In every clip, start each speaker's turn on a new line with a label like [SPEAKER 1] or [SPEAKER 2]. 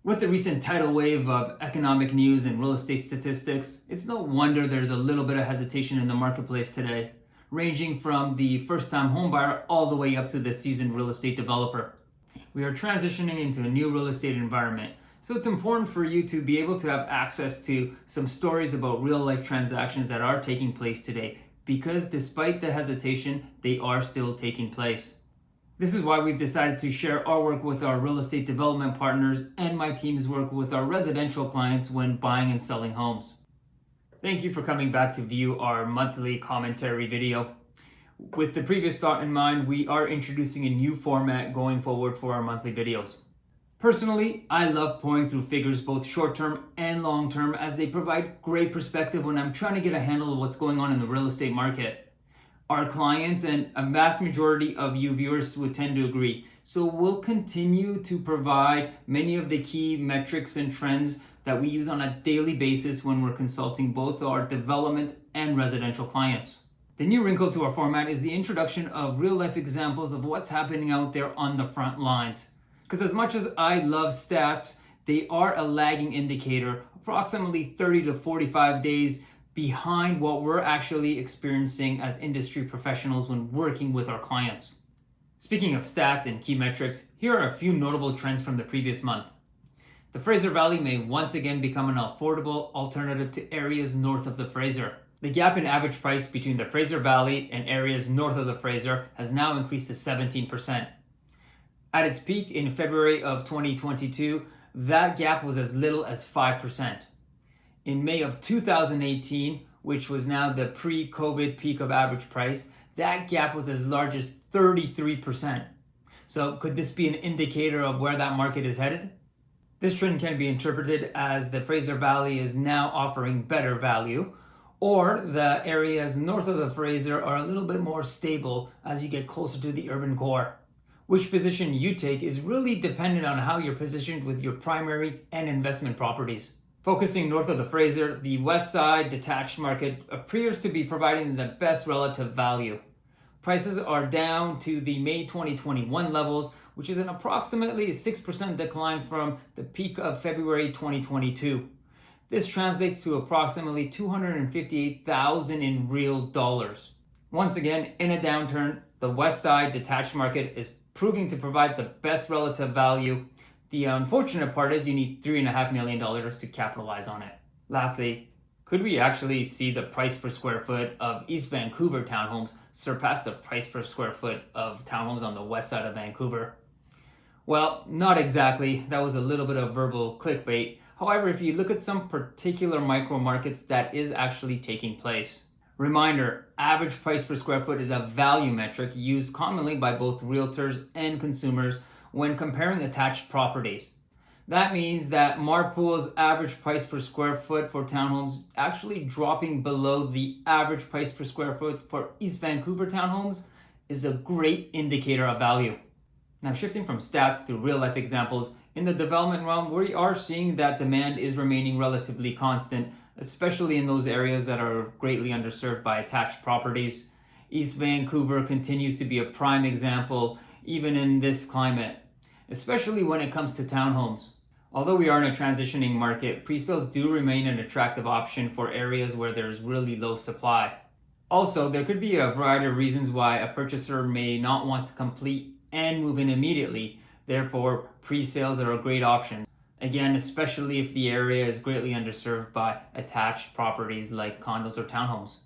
[SPEAKER 1] With the recent tidal wave of economic news and real estate statistics, it's no wonder there's a little bit of hesitation in the marketplace today, ranging from the first-time homebuyer all the way up to the seasoned real estate developer. We are transitioning into a new real estate environment, so it's important for you to be able to have access to some stories about real-life transactions that are taking place today, because despite the hesitation, they are still taking place. This is why we've decided to share our work with our real estate development partners and my team's work with our residential clients when buying and selling homes. Thank you for coming back to view our monthly commentary video. With the previous thought in mind, we are introducing a new format going forward for our monthly videos. Personally, I love pouring through figures both short-term and long-term as they provide great perspective when I'm trying to get a handle of what's going on in the real estate market. Our clients and a vast majority of you viewers would tend to agree. So we'll continue to provide many of the key metrics and trends that we use on a daily basis when we're consulting both our development and residential clients. The new wrinkle to our format is the introduction of real-life examples of what's happening out there on the front lines. Because as much as I love stats, they are a lagging indicator, approximately 30 to 45 days behind what we're actually experiencing as industry professionals when working with our clients. Speaking of stats and key metrics, here are a few notable trends from the previous month. The Fraser Valley may once again become an affordable alternative to areas north of the Fraser. The gap in average price between the Fraser Valley and areas north of the Fraser has now increased to 17%. At its peak in February of 2022, that gap was as little as 5%. In May of 2018, which was now the pre-COVID peak of average price, that gap was as large as 33%. So could this be an indicator of where that market is headed? This trend can be interpreted as the Fraser Valley is now offering better value, or the areas north of the Fraser are a little bit more stable as you get closer to the urban core. Which position you take is really dependent on how you're positioned with your primary and investment properties. Focusing north of the Fraser, the west side detached market appears to be providing the best relative value. Prices are down to the May 2021 levels, which is an approximately 6% decline from the peak of February 2022. This translates to approximately $258,000 in real dollars. Once again, in a downturn, the west side detached market is proving to provide the best relative value. The unfortunate part is you need $3.5 million to capitalize on it. Lastly, could we actually see the price per square foot of East Vancouver townhomes surpass the price per square foot of townhomes on the west side of Vancouver? Well, not exactly. That was a little bit of verbal clickbait. However, if you look at some particular micro markets, that is actually taking place. Reminder, average price per square foot is a value metric used commonly by both realtors and consumers when comparing attached properties. That means that Marpool's average price per square foot for townhomes actually dropping below the average price per square foot for East Vancouver townhomes is a great indicator of value. Now shifting from stats to real life examples, in the development realm, we are seeing that demand is remaining relatively constant, especially in those areas that are greatly underserved by attached properties. East Vancouver continues to be a prime example even in this climate, especially when it comes to townhomes. Although we are in a transitioning market, pre-sales do remain an attractive option for areas where there's really low supply. Also, there could be a variety of reasons why a purchaser may not want to complete and move in immediately. Therefore, pre-sales are a great option. Again, especially if the area is greatly underserved by attached properties like condos or townhomes.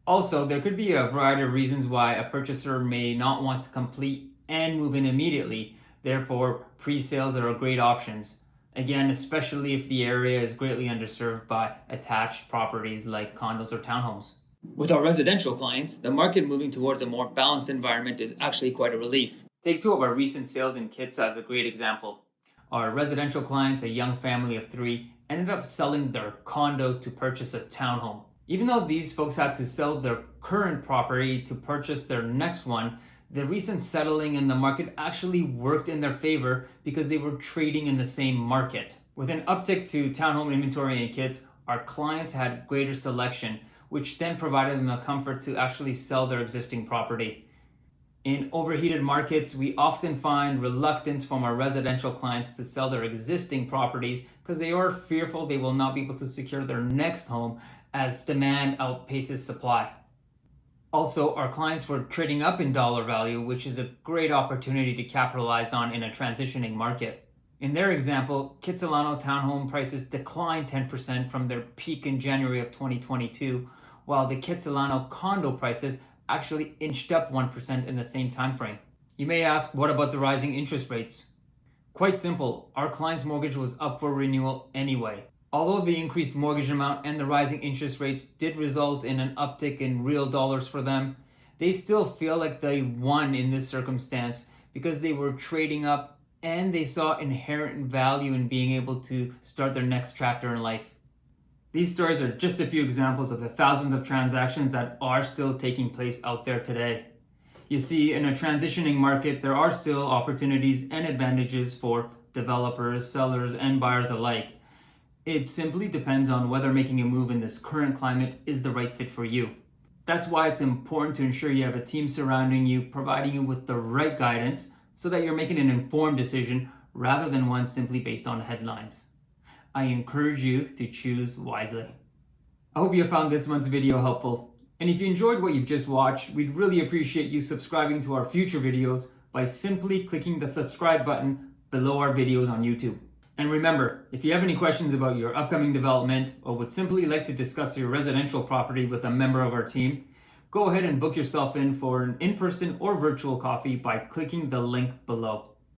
[SPEAKER 1] Also, there could be a variety of reasons why a purchaser may not want to complete and move in immediately. Therefore, pre-sales are a great options. Again, especially if the area is greatly underserved by attached properties like condos or townhomes. With our residential clients, the market moving towards a more balanced environment is actually quite a relief. Take two of our recent sales in Kitsa as a great example. Our residential clients, a young family of 3, ended up selling their condo to purchase a townhome. Even though these folks had to sell their current property to purchase their next one, the recent settling in the market actually worked in their favor because they were trading in the same market. With an uptick to townhome inventory in kits, our clients had greater selection, which then provided them the comfort to actually sell their existing property. In overheated markets, we often find reluctance from our residential clients to sell their existing properties because they are fearful they will not be able to secure their next home as demand outpaces supply. Also, our clients were trading up in dollar value, which is a great opportunity to capitalize on in a transitioning market. In their example, Kitsilano townhome prices declined 10% from their peak in January of 2022, while the Kitsilano condo prices actually inched up 1% in the same time frame. You may ask, what about the rising interest rates? Quite simple, our client's mortgage was up for renewal anyway. Although the increased mortgage amount and the rising interest rates did result in an uptick in real dollars for them, they still feel like they won in this circumstance because they were trading up and they saw inherent value in being able to start their next chapter in life. These stories are just a few examples of the thousands of transactions that are still taking place out there today. You see, in a transitioning market, there are still opportunities and advantages for developers, sellers, and buyers alike. It simply depends on whether making a move in this current climate is the right fit for you. That's why it's important to ensure you have a team surrounding you, providing you with the right guidance so that you're making an informed decision rather than one simply based on headlines. I encourage you to choose wisely. I hope you found this month's video helpful. And if you enjoyed what you've just watched, we'd really appreciate you subscribing to our future videos by simply clicking the subscribe button below our videos on YouTube. And remember, if you have any questions about your upcoming development or would simply like to discuss your residential property with a member of our team, go ahead and book yourself in for an in-person or virtual coffee by clicking the link below.